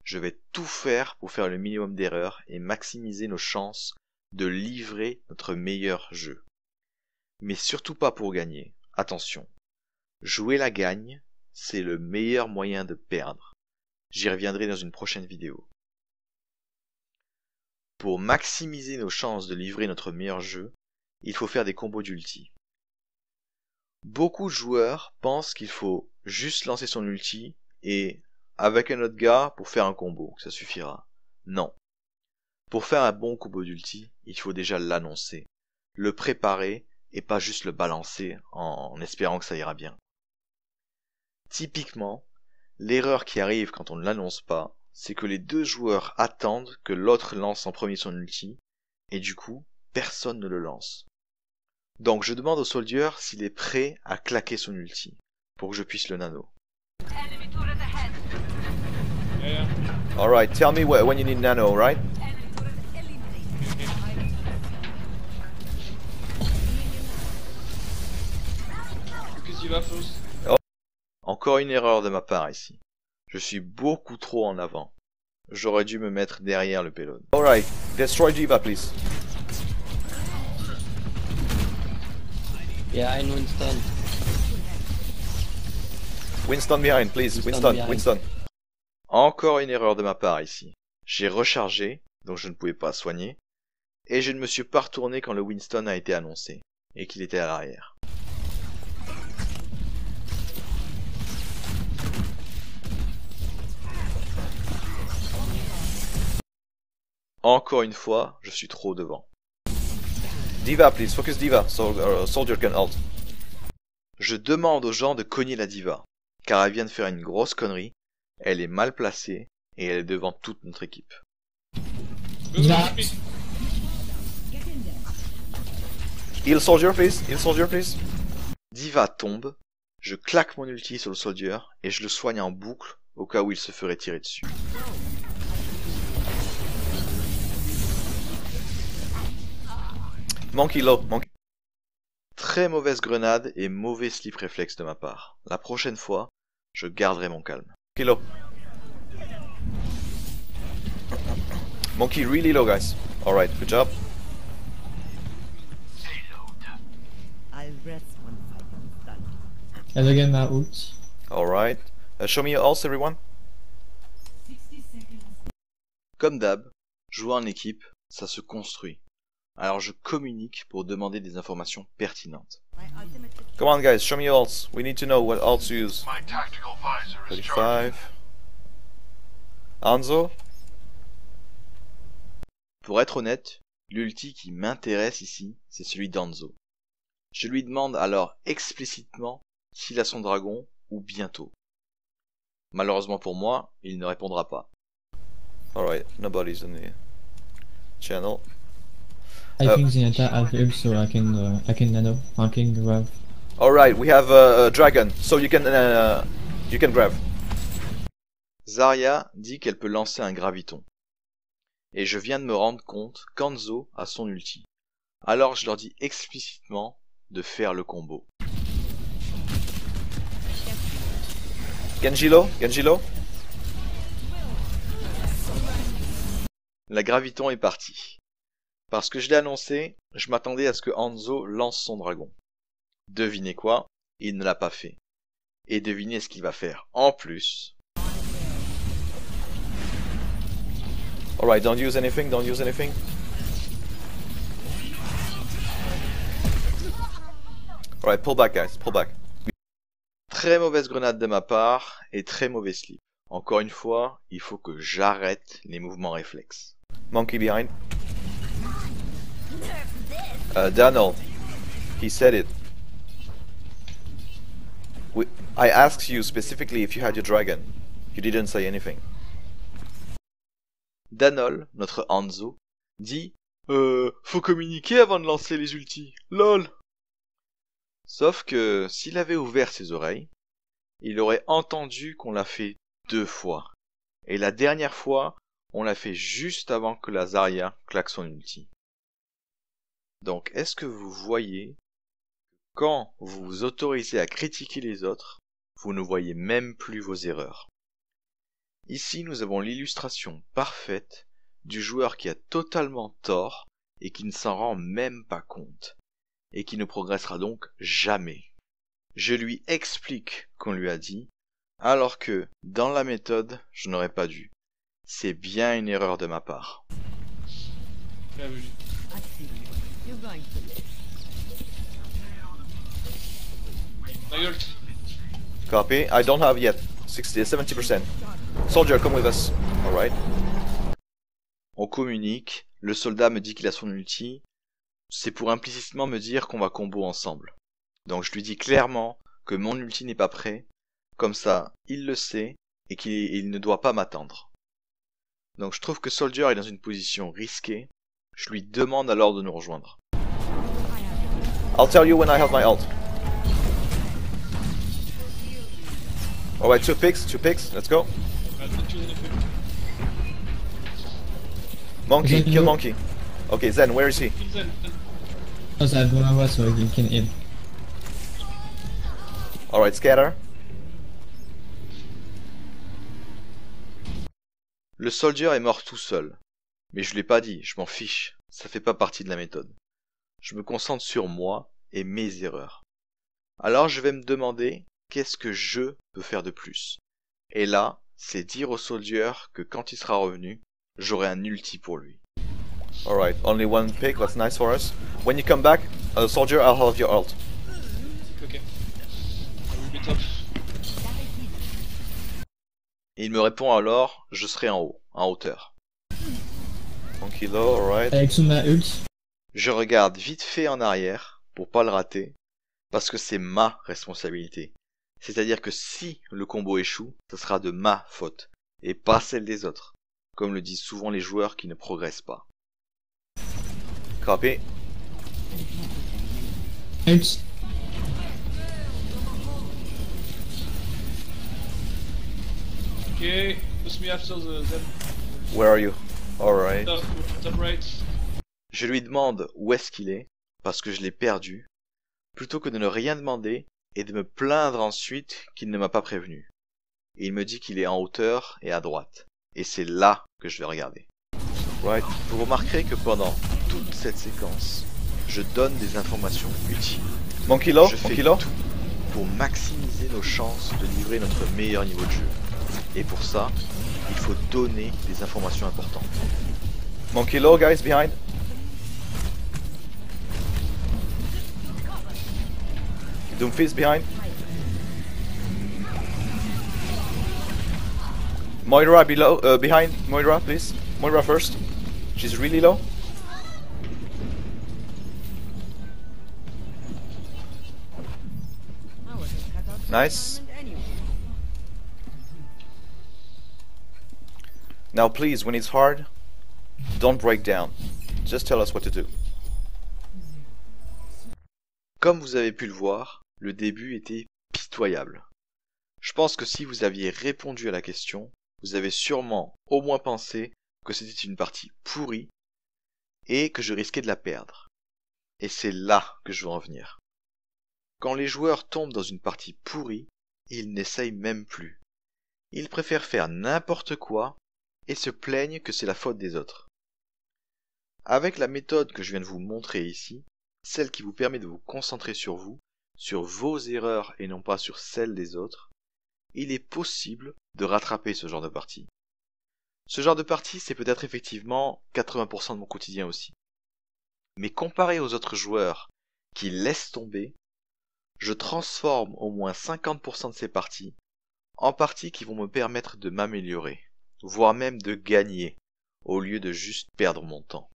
je vais tout faire pour faire le minimum d'erreurs et maximiser nos chances de livrer notre meilleur jeu. Mais surtout pas pour gagner. Attention, jouer la gagne, c'est le meilleur moyen de perdre. J'y reviendrai dans une prochaine vidéo. Pour maximiser nos chances de livrer notre meilleur jeu, il faut faire des combos d'ulti. Beaucoup de joueurs pensent qu'il faut juste lancer son ulti et avec un autre gars pour faire un combo, que ça suffira. Non. Pour faire un bon combo d'ulti, il faut déjà l'annoncer, le préparer et pas juste le balancer en espérant que ça ira bien. Typiquement, l'erreur qui arrive quand on ne l'annonce pas, c'est que les deux joueurs attendent que l'autre lance en premier son ulti, et du coup, personne ne le lance. Donc je demande au soldier s'il est prêt à claquer son ulti, pour que je puisse le nano. Alright, tell me when you need nano, right? Encore une erreur de ma part ici. Je suis beaucoup trop en avant. J'aurais dû me mettre derrière le payload. Alright, destroy D.Va please. Yeah, I know Winston. Winston behind, please. Winston. Encore une erreur de ma part ici. J'ai rechargé, donc je ne pouvais pas soigner, et je ne me suis pas retourné quand le Winston a été annoncé, et qu'il était à l'arrière. Encore une fois, je suis trop devant. D.Va please, focus D.Va, so soldier can ult. Je demande aux gens de cogner la D.Va, car elle vient de faire une grosse connerie, elle est mal placée, et elle est devant toute notre équipe. Heal soldier please. D.Va tombe, je claque mon ulti sur le soldier, et je le soigne en boucle, au cas où il se ferait tirer dessus. Monkey low, monkey. Très mauvaise grenade et mauvais slip réflexe de ma part. La prochaine fois, je garderai mon calme. Monkey low. Monkey really low, guys. Alright, good job. I'll rest when fight is done. And again, my ult. Alright. Show me your ults, everyone. 60 seconds. Comme d'hab, jouer en équipe, ça se construit. Alors je communique pour demander des informations pertinentes. My ultimate is Come on, guys, show me your ults. We need to know what ults you use. My tactical visor is charged. 35. Hanzo? Pour être honnête, l'ulti qui m'intéresse ici, c'est celui d'Hanzo. Je lui demande alors explicitement s'il a son dragon ou bientôt. Malheureusement pour moi, il ne répondra pas. Alright, nobody's in the channel. I think Zenyatta have ult, so I can nano. I can grab. Alright, we have a dragon, so you can grab. Zarya dit qu'elle peut lancer un graviton. Et je viens de me rendre compte qu'Hanzo a son ulti. Alors je leur dis explicitement de faire le combo. Genji low. La graviton est partie. Parce que je l'ai annoncé, je m'attendais à ce que Hanzo lance son dragon. Devinez quoi? Il ne l'a pas fait. Et devinez ce qu'il va faire en plus. Alright, don't use anything. Alright, pull back, guys, pull back. Très mauvaise grenade de ma part et très mauvais slip. Encore une fois, il faut que j'arrête les mouvements réflexes. Monkey behind. Daniel, he said it. I asked you specifically if you had your dragon. You didn't say anything. Danol, notre Hanzo, dit faut communiquer avant de lancer les ultis. LOL. Sauf que s'il avait ouvert ses oreilles, il aurait entendu qu'on l'a fait 2 fois. Et la dernière fois, on l'a fait juste avant que la Zarya claque son ulti. Donc est-ce que vous voyez, quand vous vous autorisez à critiquer les autres, vous ne voyez même plus vos erreurs. Ici nous avons l'illustration parfaite du joueur qui a totalement tort et qui ne s'en rend même pas compte, et qui ne progressera donc jamais. Je lui explique qu'on lui a dit, alors que, dans la méthode, je n'aurais pas dû. C'est bien une erreur de ma part. Bien vu. I see you. You're going to live. My ult. Copy. I don't have yet. 70%. Soldier, come with us. Alright. On communique, le soldat me dit qu'il a son ulti, c'est pour implicitement me dire qu'on va combo ensemble. Donc je lui dis clairement que mon ulti n'est pas prêt, comme ça il le sait et qu'il ne doit pas m'attendre. Donc je trouve que Soldier est dans une position risquée, je lui demande alors de nous rejoindre. I'll tell you when I have my ult. Alright, 2 picks, let's go. Monkey, kill Monkey. Okay, Zen, where is he? Because I have one hour so you can aim. Alright, scatter. Le Soldier est mort tout seul, mais je l'ai pas dit, je m'en fiche, ça fait pas partie de la méthode. Je me concentre sur moi et mes erreurs. Alors je vais me demander qu'est-ce que je peux faire de plus. Et là, c'est dire au Soldier que quand il sera revenu, j'aurai un ulti pour lui. Alright, only 1 pick, that's nice for us. When you come back, Soldier, I'll have your ult. Ok. I will be top. Et il me répond alors, je serai en haut, en hauteur. Monkey low, alright. Avec ma ult. Je regarde vite fait en arrière, pour pas le rater, parce que c'est ma responsabilité. C'est-à-dire que si le combo échoue, ce sera de ma faute, et pas celle des autres, comme le disent souvent les joueurs qui ne progressent pas. Copy. Ult. Ok, push me after the them. Where are you? Alright. Top right. Je lui demande où est-ce qu'il est, parce que je l'ai perdu, plutôt que de ne rien demander et de me plaindre ensuite qu'il ne m'a pas prévenu. Et il me dit qu'il est en hauteur et à droite. Et c'est là que je vais regarder. Right. Vous remarquerez que pendant toute cette séquence, je donne des informations utiles. Monkey low, Je fais Monkey low. tout pour maximiser nos chances de livrer notre meilleur niveau de jeu. Et pour ça, il faut donner des informations importantes. Monkey low, guys, behind. Doomfist behind. Moira below, behind. Moira, please. Moira first. She's really low. I wasn't cut out for Nice. tournament anyway. Now please, when it's hard, don't break down. Just tell us what to do. Comme vous avez pu le voir, le début était pitoyable. Je pense que si vous aviez répondu à la question, vous avez sûrement au moins pensé que c'était une partie pourrie et que je risquais de la perdre. Et c'est là que je veux en venir. Quand les joueurs tombent dans une partie pourrie, ils n'essayent même plus. Ils préfèrent faire n'importe quoi et se plaignent que c'est la faute des autres. Avec la méthode que je viens de vous montrer ici, celle qui vous permet de vous concentrer sur vous, sur vos erreurs et non pas sur celles des autres, il est possible de rattraper ce genre de partie. Ce genre de partie, c'est peut-être effectivement 80% de mon quotidien aussi. Mais comparé aux autres joueurs qui laissent tomber, je transforme au moins 50% de ces parties en parties qui vont me permettre de m'améliorer, voire même de gagner, au lieu de juste perdre mon temps.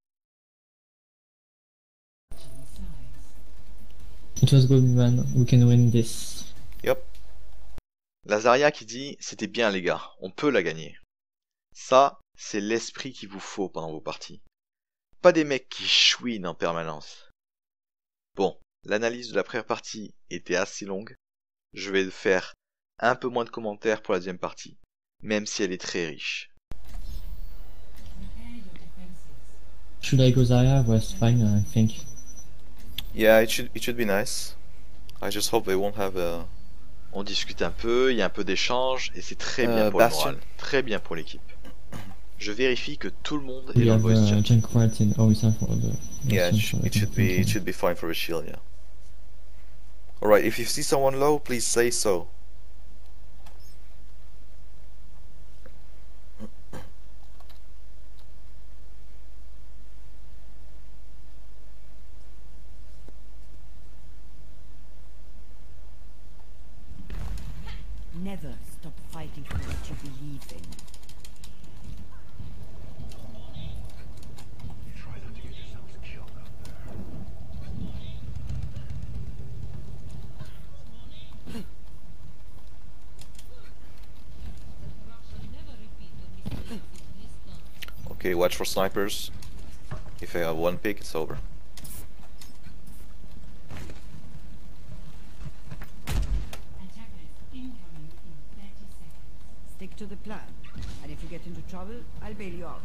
It was good, man. We can win this. Yep. Lazaria qui dit « C'était bien les gars, on peut la gagner ». Ça, c'est l'esprit qu'il vous faut pendant vos parties. Pas des mecs qui chouinent en permanence. Bon, l'analyse de la première partie était assez longue. Je vais faire un peu moins de commentaires pour la deuxième partie, même si elle est très riche. Should I go Zarya? Was fine, I think. Yeah, it should be nice. I just hope they won't have a... On discute un peu, il y a un peu d'échange, et c'est très bien pour Bastion. le moral, très bien pour l'équipe. Je vérifie que tout le monde est We dans le have voice chat. Junkrat in Orisa for the. Yeah, Bastion, so I it think should be fine for a shield, yeah. Alright, if you see someone low, please say so. Never stop fighting for what you believe in. Okay, watch for snipers. If I have one pick, it's over. Stick to the plan. And if you get into trouble, I'll bail you out.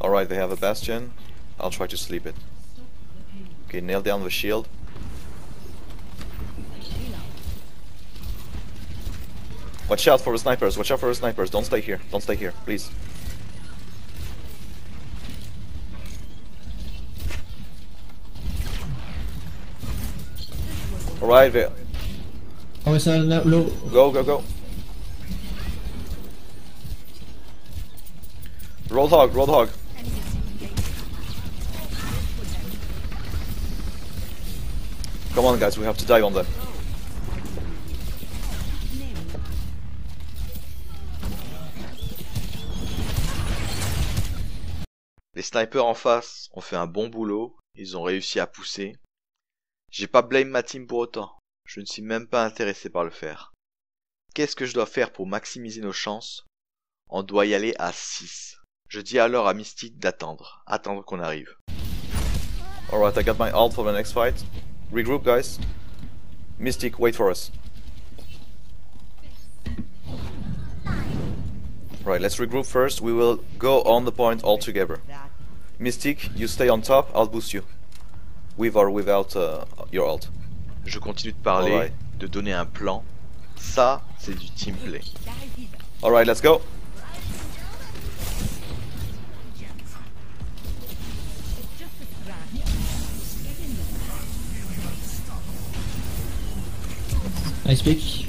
Alright, they have a bastion. I'll try to sleep it. Okay, nail down the shield. Watch out for the snipers, watch out for the snipers. Don't stay here, please. Alright, there. Orisa low. Go, go, go. Roadhog, Roadhog. Come on guys, we have to dive on them. Les snipers en face ont fait un bon boulot, ils ont réussi à pousser. J'ai pas blame ma team pour autant, je ne suis même pas intéressé par le faire. Qu'est-ce que je dois faire pour maximiser nos chances? On doit y aller à 6. Je dis alors à Mystique d'attendre, attendre qu'on arrive. Alright, I got my ult for the next fight. Regroup guys. Mystic, wait for us. Right, let's regroup first. We will go on the point all together. That Mystic, you stay on top, I'll boost you. With or without your ult. Je continue de parler, Alright. de donner un plan. Ça, c'est du team play. Alright, let's go. Nice pick.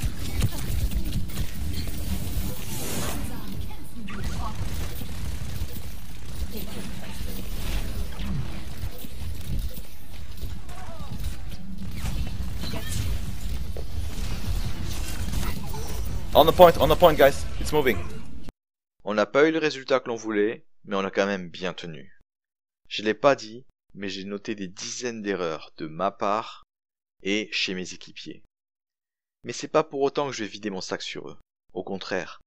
On the point guys, it's moving. On n'a pas eu le résultat que l'on voulait, mais on a quand même bien tenu. Je l'ai pas dit, mais j'ai noté des dizaines d'erreurs de ma part et chez mes équipiers. Mais c'est pas pour autant que je vais vider mon sac sur eux. Au contraire,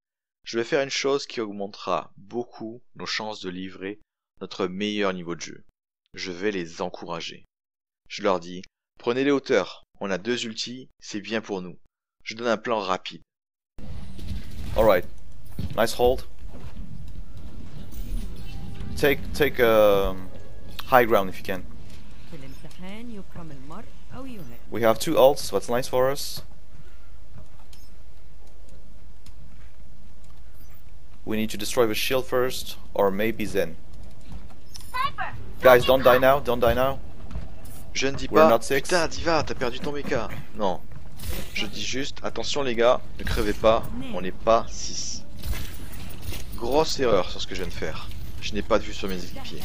je vais faire une chose qui augmentera beaucoup nos chances de livrer notre meilleur niveau de jeu. Je vais les encourager. Je leur dis, prenez les hauteurs, on a 2 ultis, c'est bien pour nous. Je donne un plan rapide. Alright, nice hold. Take high ground if you can. We have 2 ults, so that's nice for us. We need to destroy the shield first, or maybe Zen. Sniper! Guys, don't die now, don't die now. Je ne dis We're pas, not six. putain Diva, t'as perdu ton mecha. Non. Je dis juste, attention les gars, ne crevez pas, on n'est pas 6. grosse erreur sur ce que je viens de faire. Je n'ai pas de vue sur mes équipiers.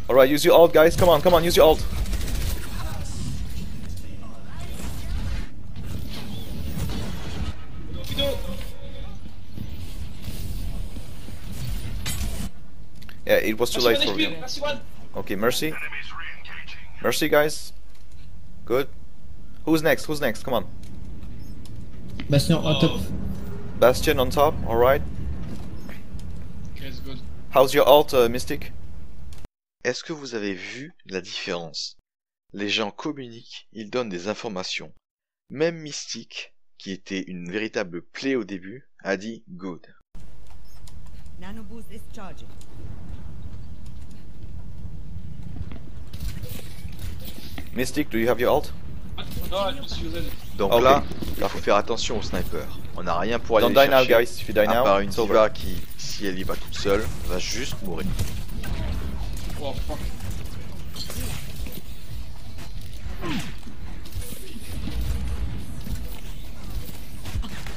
Alright, use your ult, guys. Come on, use your ult. Yeah, it was too late for me. Okay, Mercy. Enemies re-engaging. Mercy, guys. Good. Who's next? Come on. Bastion on top. Bastion on top, alright. Okay, it's good. How's your ult, Mystic? Est-ce que vous avez vu la différence? Les gens communiquent, ils donnent des informations. Même Mystique, qui était une véritable plaie au début, a dit good. Nano boost is charging. Mystic, do you have your ult? No, I just use it. Donc Ok. là, il faut faire attention au sniper. On n'a rien pour aller Don't les die now, chercher, guys. If you die à now, part une it's over. diva qui, si elle y va toute seule, va juste mourir. Oh fuck.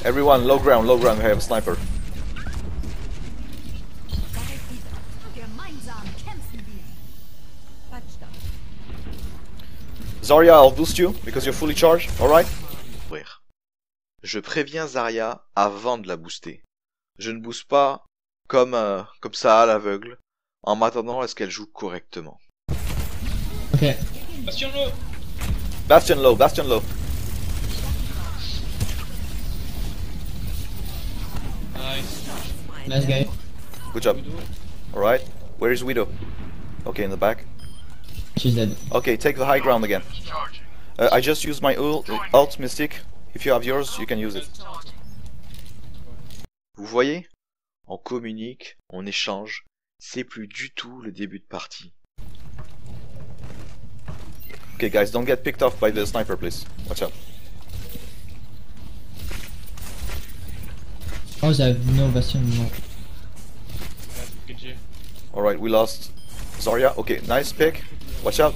Everyone, low ground, we have a sniper. Gemeinsam kämpfen wir. Touchdown. Zarya, I'll boost you because you're fully charged, alright? Mourir. Je préviens Zarya avant de la booster. Je ne booste pas comme ça à l'aveugle, en m'attendant à ce qu'elle joue correctement. Okay. Bastion low. Bastion low. Nice. Nice guy. Good job. Alright. Where is Widow? Okay, in the back. She's dead. Okay, take the high ground again. Charging. I just used my ult, Mystic. If you have yours, you can use it. Vous voyez? On communique, on échange, c'est plus du tout le début de partie. Okay, guys, don't get picked off by the sniper, please. Watch out. Oh, they have no Bastion anymore. Good G. Alright, we lost Zarya. Okay, nice pick. Watch out.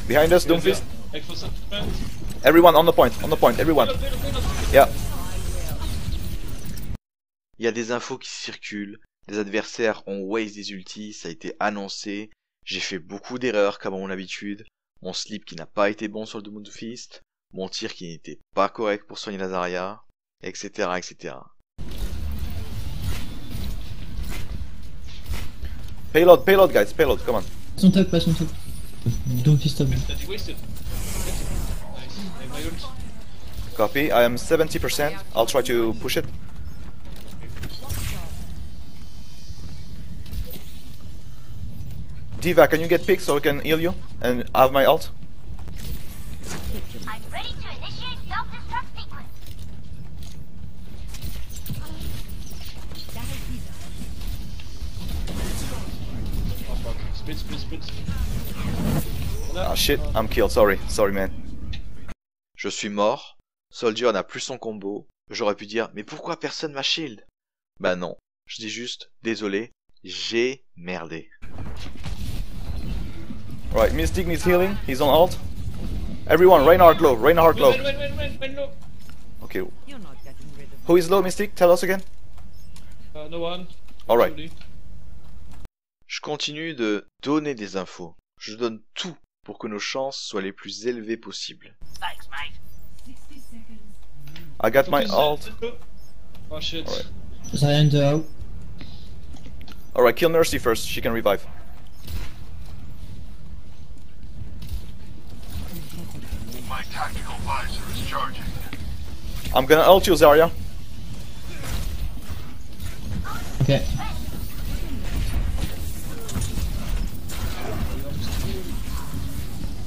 Behind us, Doomfist. Like for some friends. Everyone on the point, everyone. Yeah. Il y a des infos qui circulent, les adversaires ont waste des ultis, ça a été annoncé, j'ai fait beaucoup d'erreurs comme à mon habitude, mon slip qui n'a pas été bon sur le Doomfist, mon tir qui n'était pas correct pour soigner la Zarya, etc. etc. Payload, guys, come on. Pass on top. Don't fist top. That you wasted. Nice. Like my ult. Copy, I am 70%. I'll try to push it. Diva, can you get picked so I can heal you and have my ult? I'm ready to initiate self-destruct sequence. Oh fuck. Split. Ah shit, I'm killed, sorry man. Je suis mort, Soldier n'a plus son combo, j'aurais pu dire mais pourquoi personne m'a shield? Bah non, je dis juste désolé, j'ai merdé. Right, Mystic needs healing, he's on ult. Everyone, Reinhardt low. Win low. Okay, You're not getting rid of who is low, Mystic? Tell us again. No one. Alright. Je continue de donner des infos, je donne tout pour que nos chances soient les plus élevées possibles. Thanks, mate. I got my ult. Oh shit. Alright. Zion out. Alright, kill Mercy first, she can revive. My tactical visor is charging. I'm gonna ult you, Zarya. Okay.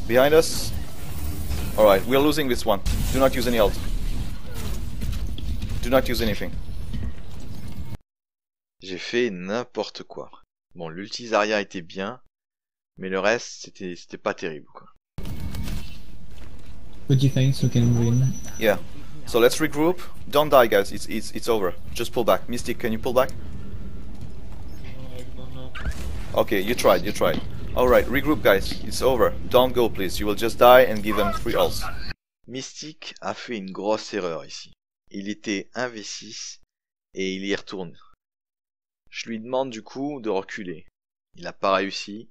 Behind us. Alright, we're losing this one. Do not use any ult. Do not use anything. J'ai fait n'importe quoi. Bon, l'ulti Zarya était bien, mais le reste, c'était pas terrible, quoi. Good defense, so can win. Yeah. So let's regroup. Don't die, guys. It's over. Just pull back. Mystic, can you pull back? Okay, you tried. Alright, regroup, guys. It's over. Don't go, please. You will just die and give them 3 ults. Mystic a fait une grosse erreur ici. Il était 1v6 et il y retourne. Je lui demande du coup de reculer. Il n'a pas réussi.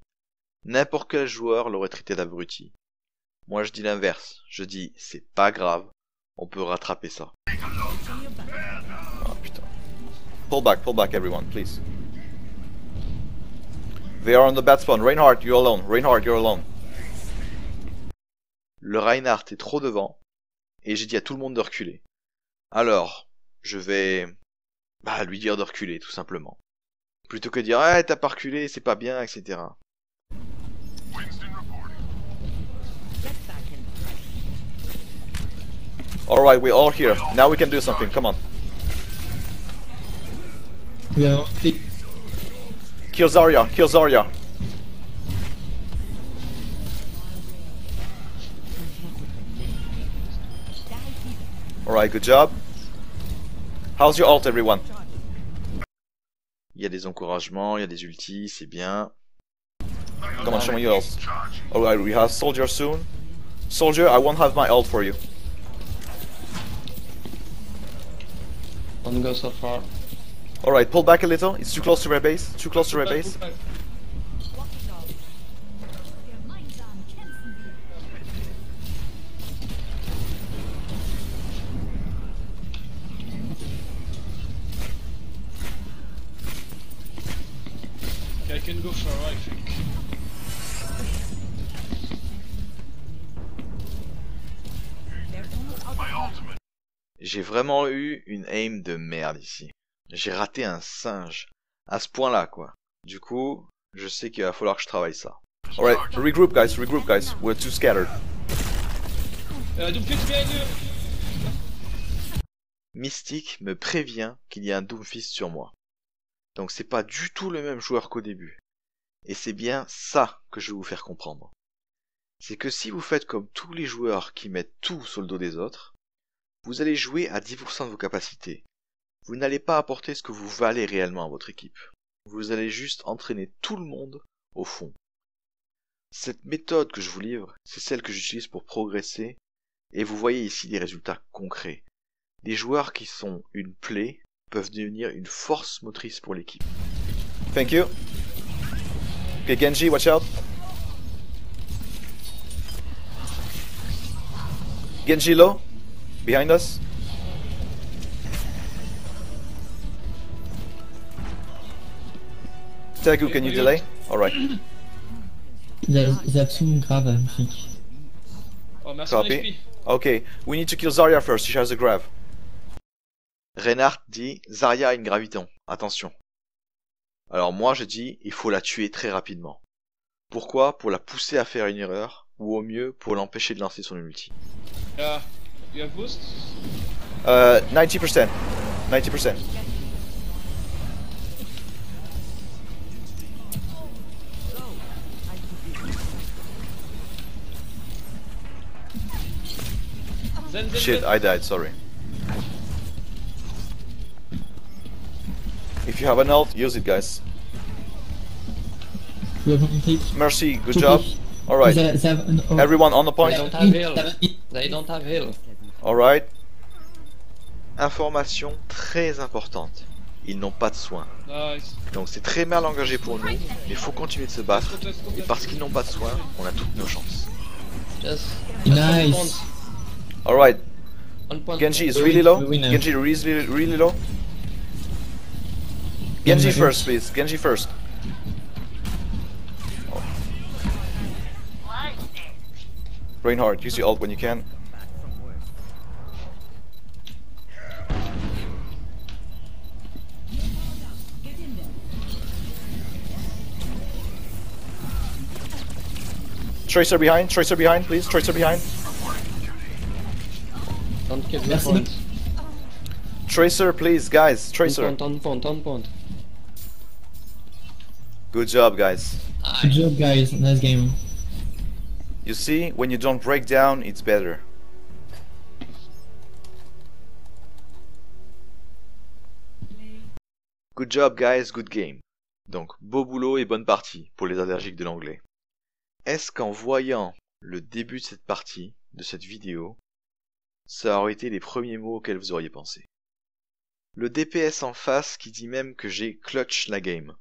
N'importe quel joueur l'aurait traité d'abruti. Moi je dis l'inverse. Je dis c'est pas grave. On peut rattraper ça. Oh putain. Pull back everyone, please. They are on the bad spawn. Reinhardt, you're alone. Reinhardt, you're alone. Le Reinhardt est trop devant. Et j'ai dit à tout le monde de reculer. Alors, je vais lui dire de reculer, tout simplement. Plutôt que de dire, ah, t'as pas reculé, c'est pas bien, etc. Alright, we're all here. Now we can do something. Come on. We are Kill Zarya. Kill Zarya. Alright, good job. How's your ult, everyone? Il y a des encouragements, il y a des ultis, c'est bien. Come on, show me your ult. Alright, we have Soldier soon. Soldier, I won't have my ult for you. Don't go so far. Alright, pull back a little. It's too close to their base. Too close to their base. I can go for I think. J'ai vraiment eu une aim de merde ici. J'ai raté un singe. À ce point-là, quoi. Du coup, je sais qu'il va falloir que je travaille ça. Alright, regroup guys, we're too scattered. Mystic me prévient qu'il y a un Doomfist sur moi. Donc c'est pas du tout le même joueur qu'au début. Et c'est bien ça que je vais vous faire comprendre. C'est que si vous faites comme tous les joueurs qui mettent tout sur le dos des autres, vous allez jouer à 10% de vos capacités. Vous n'allez pas apporter ce que vous valez réellement à votre équipe. Vous allez juste entraîner tout le monde au fond. Cette méthode que je vous livre, c'est celle que j'utilise pour progresser, et vous voyez ici des résultats concrets. Des joueurs qui sont une plaie peuvent devenir une force motrice pour l'équipe. Thank you. Okay, Genji, watch out. Genji low. Behind us. Tagu, can you delay? Alright. Ils absolument grave, magnifique. Oh, merci mon Copy. XP. Okay, we need to kill Zarya first. She has a grav. Reinhardt dit Zarya a une graviton, attention. Alors moi je dis il faut la tuer très rapidement. Pourquoi? Pour la pousser à faire une erreur, ou au mieux pour l'empêcher de lancer son ulti. You have boost? 90%. 90%. Zen. Shit, I died, sorry. If you have an ult, use it, guys. We have one click. Mercy, good job. Alright, They have an ult. everyone on the They point. don't have heal. They don't have heal. Alright, Information très importante. Ils n'ont pas de soins. Nice. Donc c'est très mal engagé pour nous, mais il faut continuer de se battre. Et parce qu'ils n'ont pas de soins, on a toutes nos chances. Just Nice. alright. one point. Genji is really low. We win now. Genji is really low. Genji first, please. Genji first. Reinhardt, use your ult when you can. Tracer behind, please. Tracer behind. Don't give the Merci. point. Tracer, please, guys. Tracer. On point. Good job, guys. Good job, guys. Nice game. You see, when you don't break down, it's better. Good job guys, good game. Donc beau boulot et bonne partie pour les allergiques de l'anglais. Est-ce qu'en voyant le début de cette partie, de cette vidéo, ça aurait été les premiers mots auxquels vous auriez pensé? Le DPS en face qui dit même que j'ai clutch la game.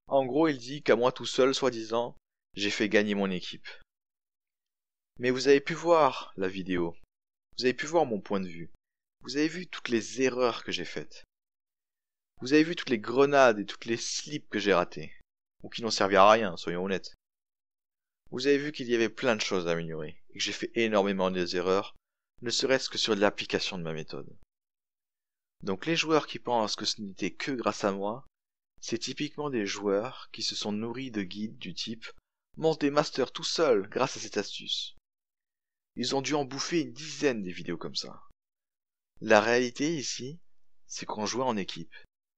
En gros, il dit qu'à moi tout seul, soi-disant, j'ai fait gagner mon équipe. Mais vous avez pu voir la vidéo. Vous avez pu voir mon point de vue. Vous avez vu toutes les erreurs que j'ai faites. Vous avez vu toutes les grenades et toutes les slips que j'ai ratées. Ou qui n'ont servi à rien, soyons honnêtes. Vous avez vu qu'il y avait plein de choses à améliorer. Et que j'ai fait énormément d'erreurs, ne serait-ce que sur l'application de ma méthode. Donc les joueurs qui pensent que ce n'était que grâce à moi, c'est typiquement des joueurs qui se sont nourris de guides du type « monte des masters tout seul grâce à cette astuce ». Ils ont dû en bouffer une dizaine des vidéos comme ça. La réalité ici, c'est qu'on jouait en équipe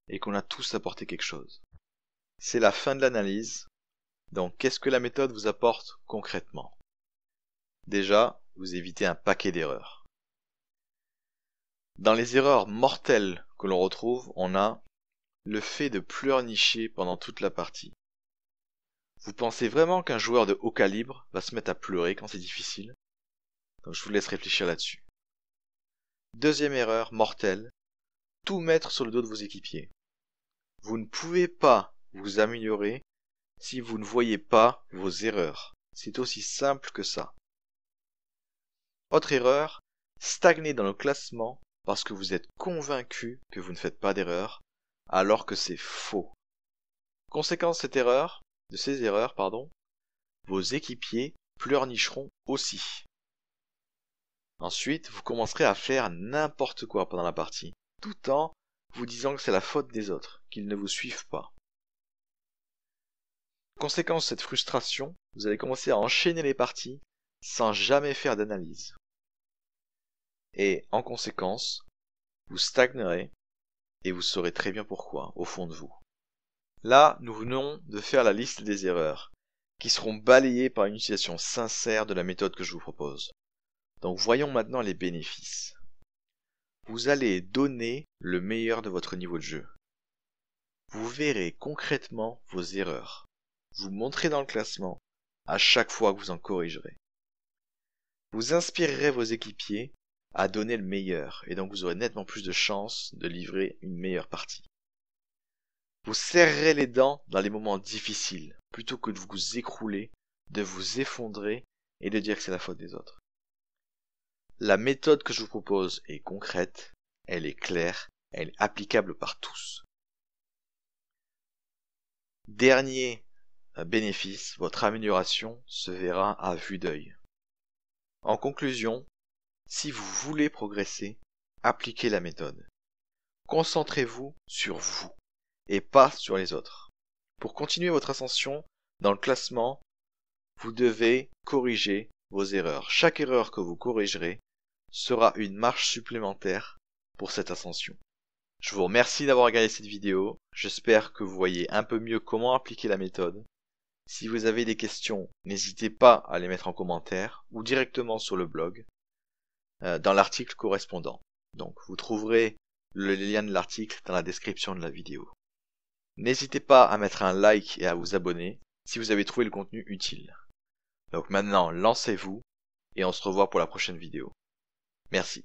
et qu'on a tous apporté quelque chose. C'est la fin de l'analyse. Donc qu'est-ce que la méthode vous apporte concrètement? Déjà, vous évitez un paquet d'erreurs. Dans les erreurs mortelles que l'on retrouve, on a le fait de pleurnicher pendant toute la partie. Vous pensez vraiment qu'un joueur de haut calibre va se mettre à pleurer quand c'est difficile? Donc je vous laisse réfléchir là-dessus. Deuxième erreur mortelle, tout mettre sur le dos de vos équipiers. Vous ne pouvez pas vous améliorer si vous ne voyez pas vos erreurs. C'est aussi simple que ça. Autre erreur, stagner dans le classement parce que vous êtes convaincu que vous ne faites pas d'erreur, alors que c'est faux. Conséquence de ces erreurs, vos équipiers pleurnicheront aussi. Ensuite, vous commencerez à faire n'importe quoi pendant la partie, tout en vous disant que c'est la faute des autres, qu'ils ne vous suivent pas. Conséquence de cette frustration, vous allez commencer à enchaîner les parties sans jamais faire d'analyse. Et en conséquence, vous stagnerez et vous saurez très bien pourquoi, au fond de vous. Là, nous venons de faire la liste des erreurs, qui seront balayées par une utilisation sincère de la méthode que je vous propose. Donc voyons maintenant les bénéfices. Vous allez donner le meilleur de votre niveau de jeu. Vous verrez concrètement vos erreurs. Vous montrez dans le classement à chaque fois que vous en corrigerez. Vous inspirerez vos équipiers à donner le meilleur, et donc vous aurez nettement plus de chances de livrer une meilleure partie. Vous serrerez les dents dans les moments difficiles, plutôt que de vous écrouler, de vous effondrer et de dire que c'est la faute des autres. La méthode que je vous propose est concrète, elle est claire, elle est applicable par tous. Dernier bénéfice, votre amélioration se verra à vue d'œil. En conclusion, si vous voulez progresser, appliquez la méthode. Concentrez-vous sur vous et pas sur les autres. Pour continuer votre ascension dans le classement, vous devez corriger vos erreurs. Chaque erreur que vous corrigerez sera une marche supplémentaire pour cette ascension. Je vous remercie d'avoir regardé cette vidéo. J'espère que vous voyez un peu mieux comment appliquer la méthode. Si vous avez des questions, n'hésitez pas à les mettre en commentaire ou directement sur le blog, dans l'article correspondant. Donc vous trouverez le lien de l'article dans la description de la vidéo. N'hésitez pas à mettre un like et à vous abonner si vous avez trouvé le contenu utile. Donc maintenant, lancez-vous et on se revoit pour la prochaine vidéo. Merci.